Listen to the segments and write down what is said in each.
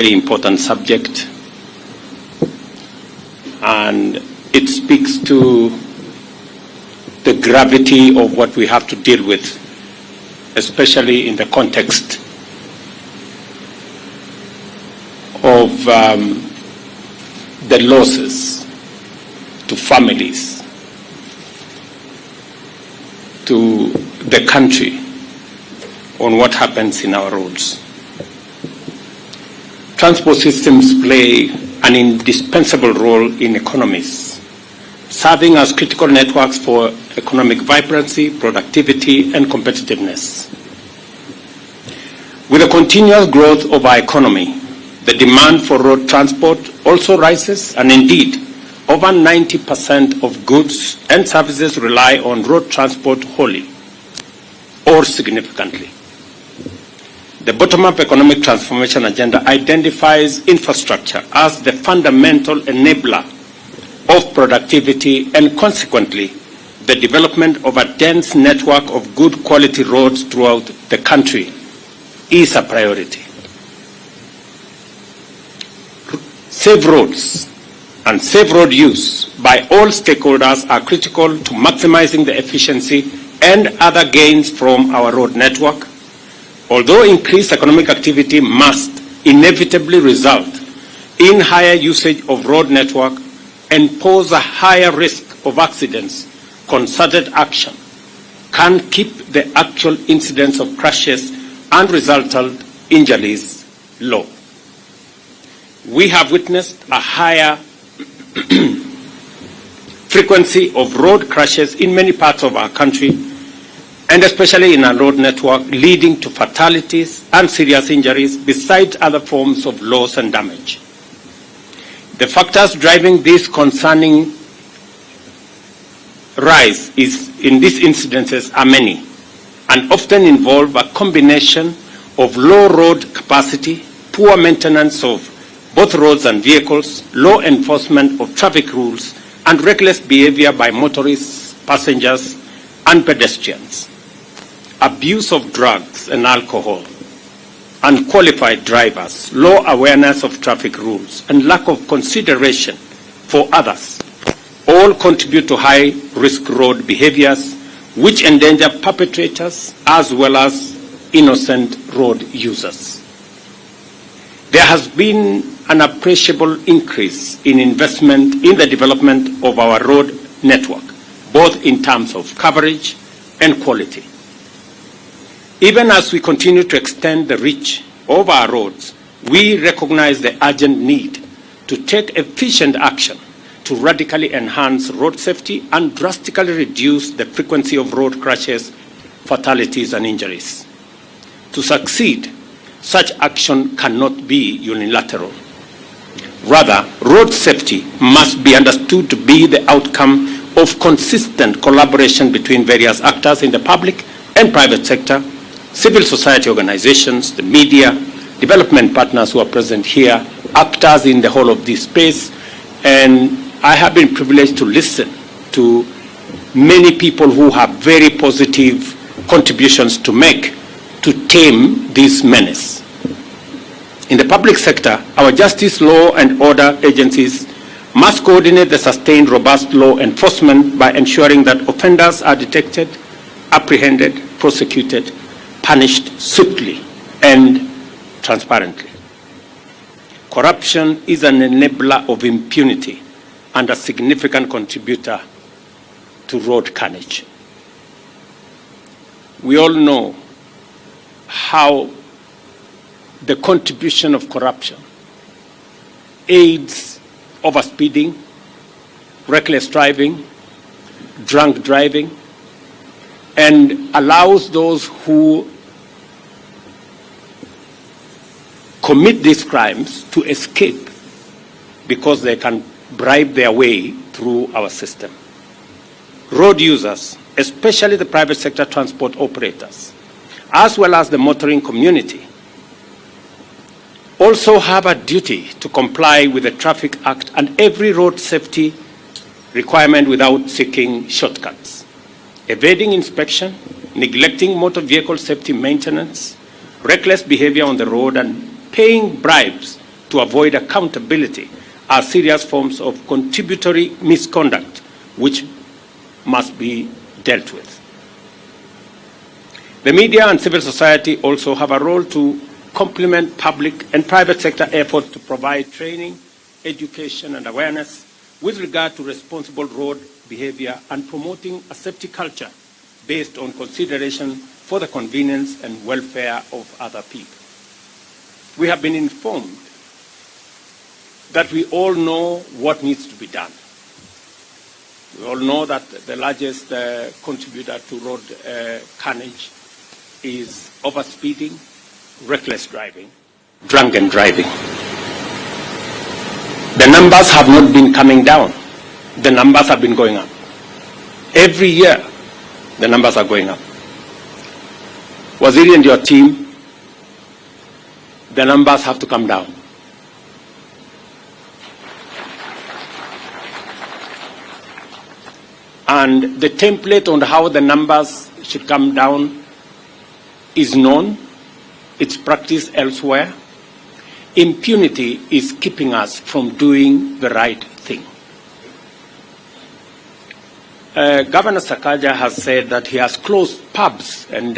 very important subject, and it speaks to the gravity of what we have to deal with, especially in the context of the losses to families, to the country, on what happens in our roads. Transport systems play an indispensable role in economies, serving as critical networks for economic vibrancy, productivity, and competitiveness. With the continuous growth of our economy, the demand for road transport also rises, and indeed, over 90% of goods and services rely on road transport wholly or significantly. The bottom-up economic transformation agenda identifies infrastructure as the fundamental enabler of productivity, and consequently, the development of a dense network of good quality roads throughout the country is a priority. Safe roads and safe road use by all stakeholders are critical to maximizing the efficiency and other gains from our road network. Although increased economic activity must inevitably result in higher usage of road network and pose a higher risk of accidents, concerted action can keep the actual incidence of crashes and resultant injuries low. We have witnessed a higher frequency of road crashes in many parts of our country, and especially in our road network, leading to fatalities and serious injuries, besides other forms of loss and damage. The factors driving this concerning rise in these incidences are many, and often involve a combination of low road capacity, poor maintenance of both roads and vehicles, low enforcement of traffic rules, and reckless behavior by motorists, passengers, and pedestrians. Abuse of drugs and alcohol, unqualified drivers, low awareness of traffic rules, and lack of consideration for others all contribute to high-risk road behaviors which endanger perpetrators as well as innocent road users. There has been an appreciable increase in investment in the development of our road network, both in terms of coverage and quality. Even as we continue to extend the reach of our roads, we recognize the urgent need to take efficient action to radically enhance road safety and drastically reduce the frequency of road crashes, fatalities, and injuries. To succeed, such action cannot be unilateral. Rather, road safety must be understood to be the outcome of consistent collaboration between various actors in the public and private sector, civil society organizations, the media, development partners who are present here, actors in the whole of this space, and I have been privileged to listen to many people who have very positive contributions to make to tame this menace. In the public sector, our justice, law, and order agencies must coordinate the sustained, robust law enforcement by ensuring that offenders are detected, apprehended, prosecuted, punished swiftly and transparently. Corruption is an enabler of impunity and a significant contributor to road carnage. We all know how the contribution of corruption aids overspeeding, reckless driving, drunk driving, and allows those who commit these crimes to escape because they can bribe their way through our system. Road users, especially the private sector transport operators, as well as the motoring community, also have a duty to comply with the Traffic Act and every road safety requirement without seeking shortcuts. Evading inspection, neglecting motor vehicle safety maintenance, reckless behavior on the road, and paying bribes to avoid accountability are serious forms of contributory misconduct which must be dealt with. The media and civil society also have a role to complement public and private sector efforts to provide training, education, and awareness with regard to responsible road behavior and promoting a safety culture based on consideration for the convenience and welfare of other people. We have been informed that we all know what needs to be done. We all know that the largest contributor to road carnage is overspeeding, reckless driving, drunken driving. The numbers have not been coming down. The numbers have been going up. Every year, the numbers are going up. Waziri and your team, the numbers have to come down. And the template on how the numbers should come down is known. It's practiced elsewhere. Impunity is keeping us from doing the right thing. Governor Sakaja has said that he has closed pubs and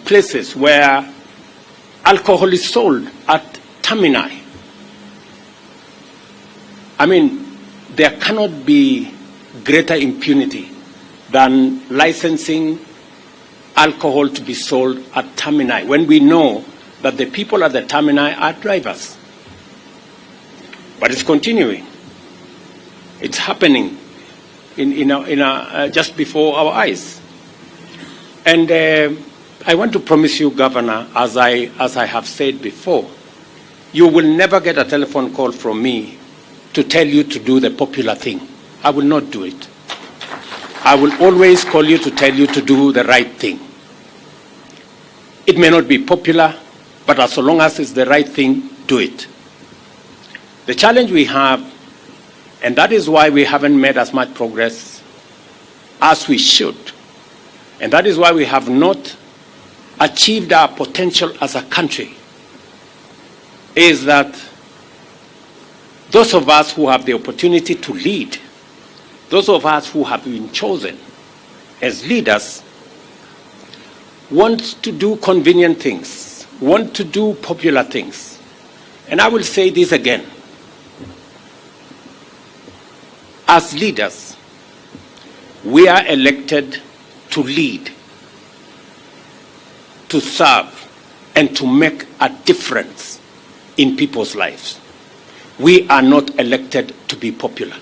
places where alcohol is sold at termini. I mean, there cannot be greater impunity than licensing alcohol to be sold at termini when we know that the people at the termini are drivers. But it's continuing. It's happening just before our eyes. And I want to promise you, Governor, as I have said before, you will never get a telephone call from me to tell you to do the popular thing. I will not do it. I will always call you to tell you to do the right thing. It may not be popular, but as long as it's the right thing, do it. The challenge we have, and that is why we haven't made as much progress as we should, and that is why we have not achieved our potential as a country, is that those of us who have the opportunity to lead, those of us who have been chosen as leaders, want to do convenient things, want to do popular things. And I will say this again. As leaders, we are elected to lead, to serve, and to make a difference in people's lives. We are not elected to be popular.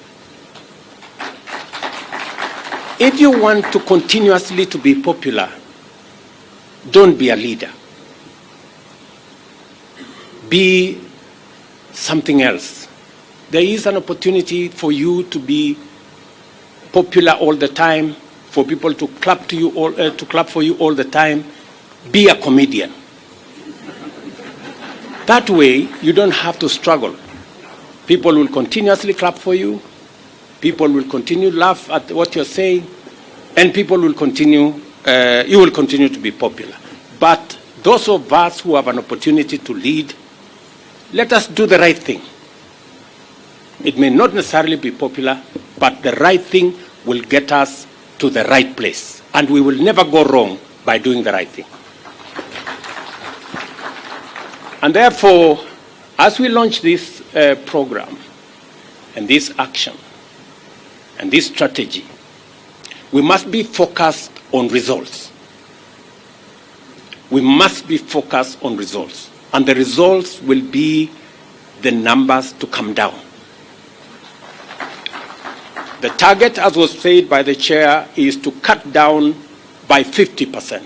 If you want to continuously to be popular, don't be a leader. Be something else. There is an opportunity for you to be popular all the time, for people to clap to you all, to clap for you all the time. Be a comedian. That way, you don't have to struggle. People will continuously clap for you. People will continue to laugh at what you're saying, and people will continue, you will continue to be popular. But those of us who have an opportunity to lead, let us do the right thing. It may not necessarily be popular, but the right thing will get us to the right place. And we will never go wrong by doing the right thing. And therefore, as we launch this program and this action and this strategy, we must be focused on results. We must be focused on results. And the results will be the numbers to come down. The target, as was said by the chair, is to cut down by 50%.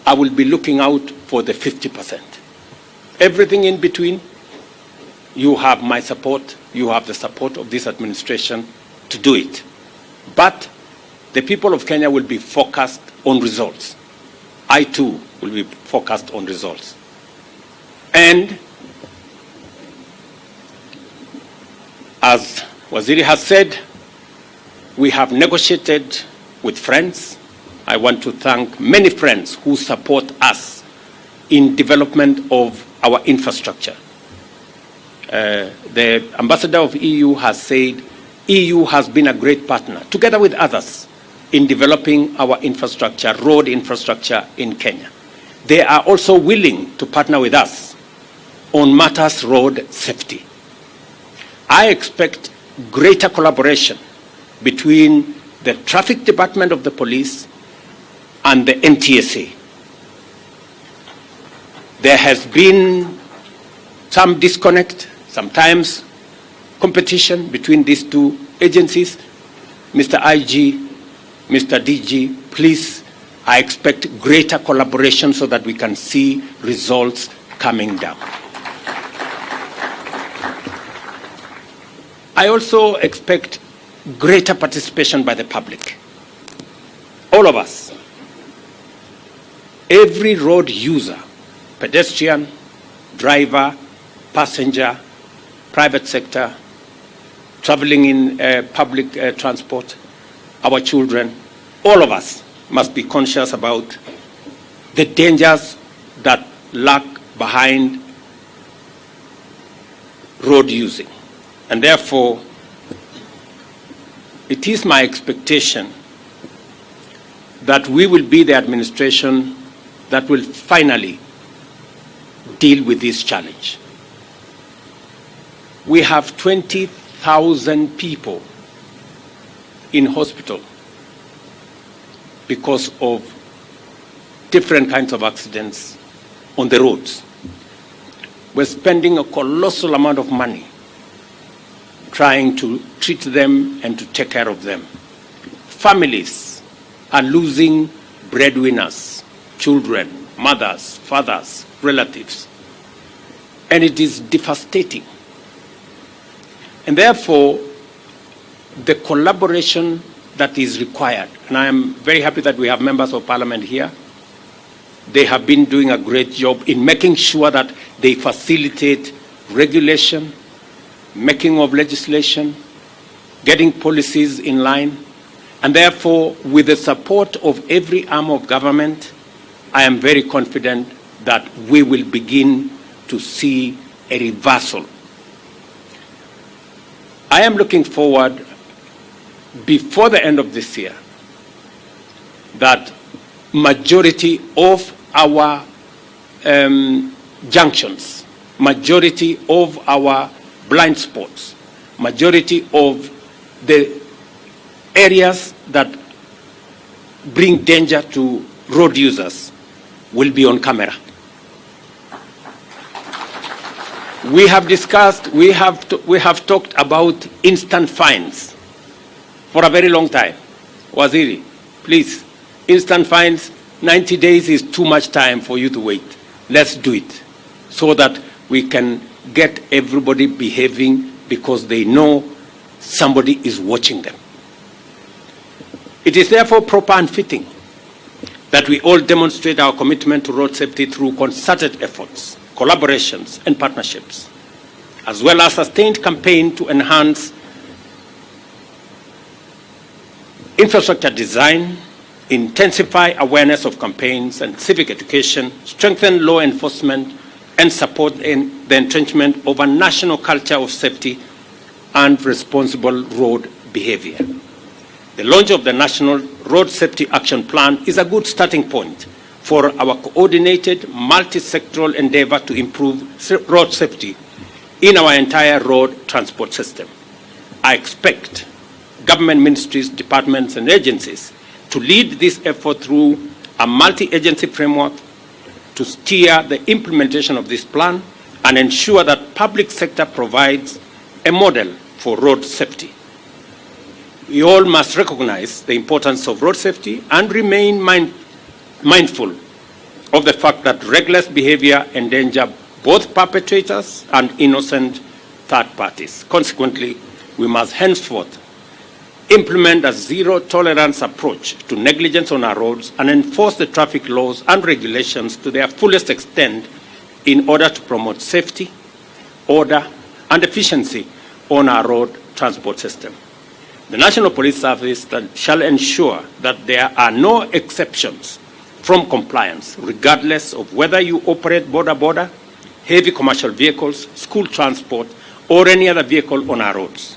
I will be looking out for the 50%. Everything in between, you have my support, you have the support of this administration to do it. But the people of Kenya will be focused on results. I too will be focused on results. And as Waziri has said, we have negotiated with friends. I want to thank many friends who support us in development of our infrastructure. The ambassador of EU has said EU has been a great partner, together with others, in developing our infrastructure, road infrastructure in Kenya. They are also willing to partner with us on matters road safety. I expect greater collaboration between the traffic department of the police and the NTSA. There has been some disconnect, sometimes competition between these two agencies. Mr. IG, Mr. DG, please, I expect greater collaboration so that we can see results coming down. I also expect greater participation by the public. All of us, every road user, pedestrian, driver, passenger, private sector, traveling in public transport, our children, all of us must be conscious about the dangers that lurk behind road using. And therefore, it is my expectation that we will be the administration that will finally deal with this challenge. We have 20,000 people in hospital because of different kinds of accidents on the roads. We're spending a colossal amount of money trying to treat them and to take care of them. Families are losing breadwinners, children, mothers, fathers, relatives, and it is devastating. And therefore, the collaboration that is required, and I am very happy that we have members of parliament here. They have been doing a great job in making sure that they facilitate regulation, making of legislation, getting policies in line, and therefore, with the support of every arm of government, I am very confident that we will begin to see a reversal. I am looking forward, before the end of this year, that majority of our junctions, majority of our blind spots, majority of the areas that bring danger to road users will be on camera. We have discussed, we have talked about instant fines for a very long time. Waziri, please, instant fines, 90 days is too much time for you to wait. Let's do it so that we can get everybody behaving because they know somebody is watching them. It is therefore proper and fitting that we all demonstrate our commitment to road safety through concerted efforts, collaborations, and partnerships, as well as a sustained campaign to enhance infrastructure design, intensify awareness of campaigns and civic education, strengthen law enforcement, and support in the entrenchment of a national culture of safety and responsible road behavior. The launch of the National Road Safety Action Plan is a good starting point for our coordinated multi-sectoral endeavor to improve road safety in our entire road transport system. I expect government ministries, departments, and agencies to lead this effort through a multi-agency framework to steer the implementation of this plan and ensure that public sector provides a model for road safety. We all must recognize the importance of road safety and remain mindful of the fact that reckless behavior endangers both perpetrators and innocent third parties. Consequently, we must henceforth implement a zero-tolerance approach to negligence on our roads and enforce the traffic laws and regulations to their fullest extent in order to promote safety, order, and efficiency on our road transport system. The National Police Service shall ensure that there are no exceptions from compliance, regardless of whether you operate border-border, heavy commercial vehicles, school transport, or any other vehicle on our roads.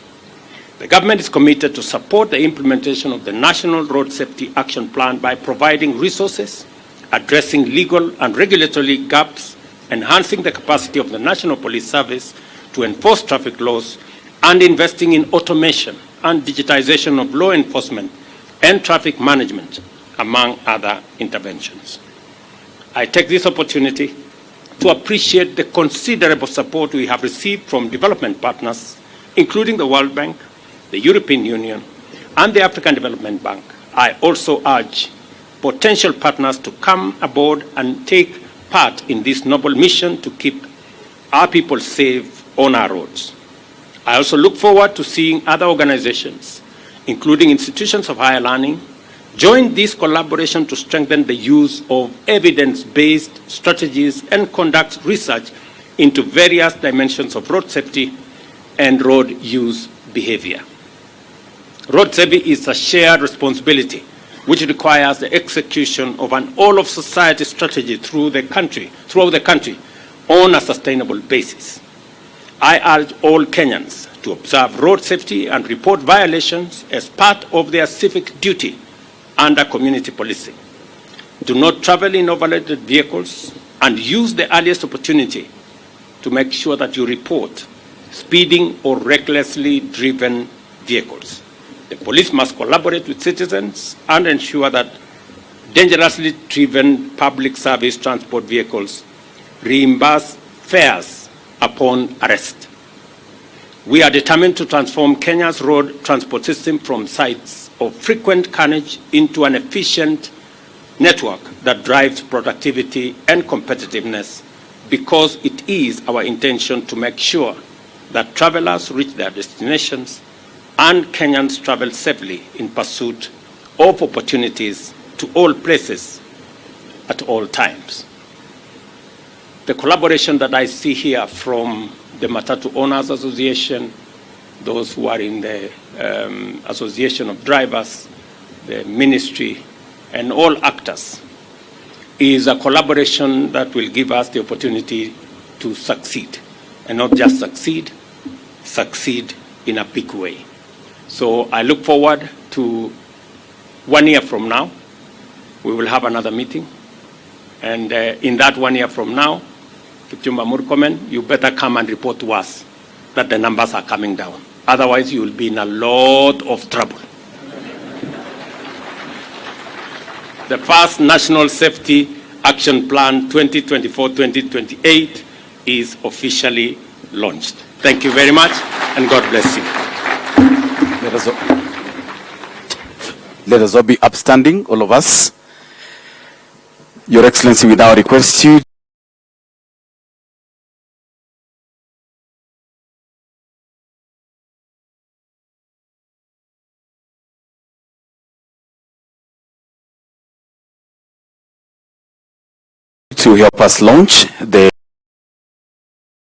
The government is committed to support the implementation of the National Road Safety Action Plan by providing resources, addressing legal and regulatory gaps, enhancing the capacity of the National Police Service to enforce traffic laws, and investing in automation and digitization of law enforcement and traffic management, among other interventions. I take this opportunity to appreciate the considerable support we have received from development partners, including the World Bank, the European Union, and the African Development Bank. I also urge potential partners to come aboard and take part in this noble mission to keep our people safe on our roads. I also look forward to seeing other organizations, including institutions of higher learning, join this collaboration to strengthen the use of evidence-based strategies and conduct research into various dimensions of road safety and road use behavior. Road safety is a shared responsibility which requires the execution of an all-of-society strategy throughout the country on a sustainable basis. I urge all Kenyans to observe road safety and report violations as part of their civic duty under community policing. Do not travel in overloaded vehicles and use the earliest opportunity to make sure that you report speeding or recklessly driven vehicles. The police must collaborate with citizens and ensure that dangerously driven public service transport vehicles reimburse fares upon arrest. We are determined to transform Kenya's road transport system from sites of frequent carnage into an efficient network that drives productivity and competitiveness, because it is our intention to make sure that travelers reach their destinations and Kenyans travel safely in pursuit of opportunities to all places at all times. The collaboration that I see here from the Matatu Owners Association, those who are in the Association of Drivers, the ministry, and all actors, is a collaboration that will give us the opportunity to succeed, and not just succeed in a big way. So I look forward to 1 year from now, we will have another meeting. And in that 1 year from now, Murkomen, you better come and report to us that the numbers are coming down. Otherwise, you will be in a lot of trouble. The first National Safety Action Plan 2024-2028 is officially launched. Thank you very much, and God bless you. Let us all be upstanding, all of us. Your Excellency, we now request you to help us launch the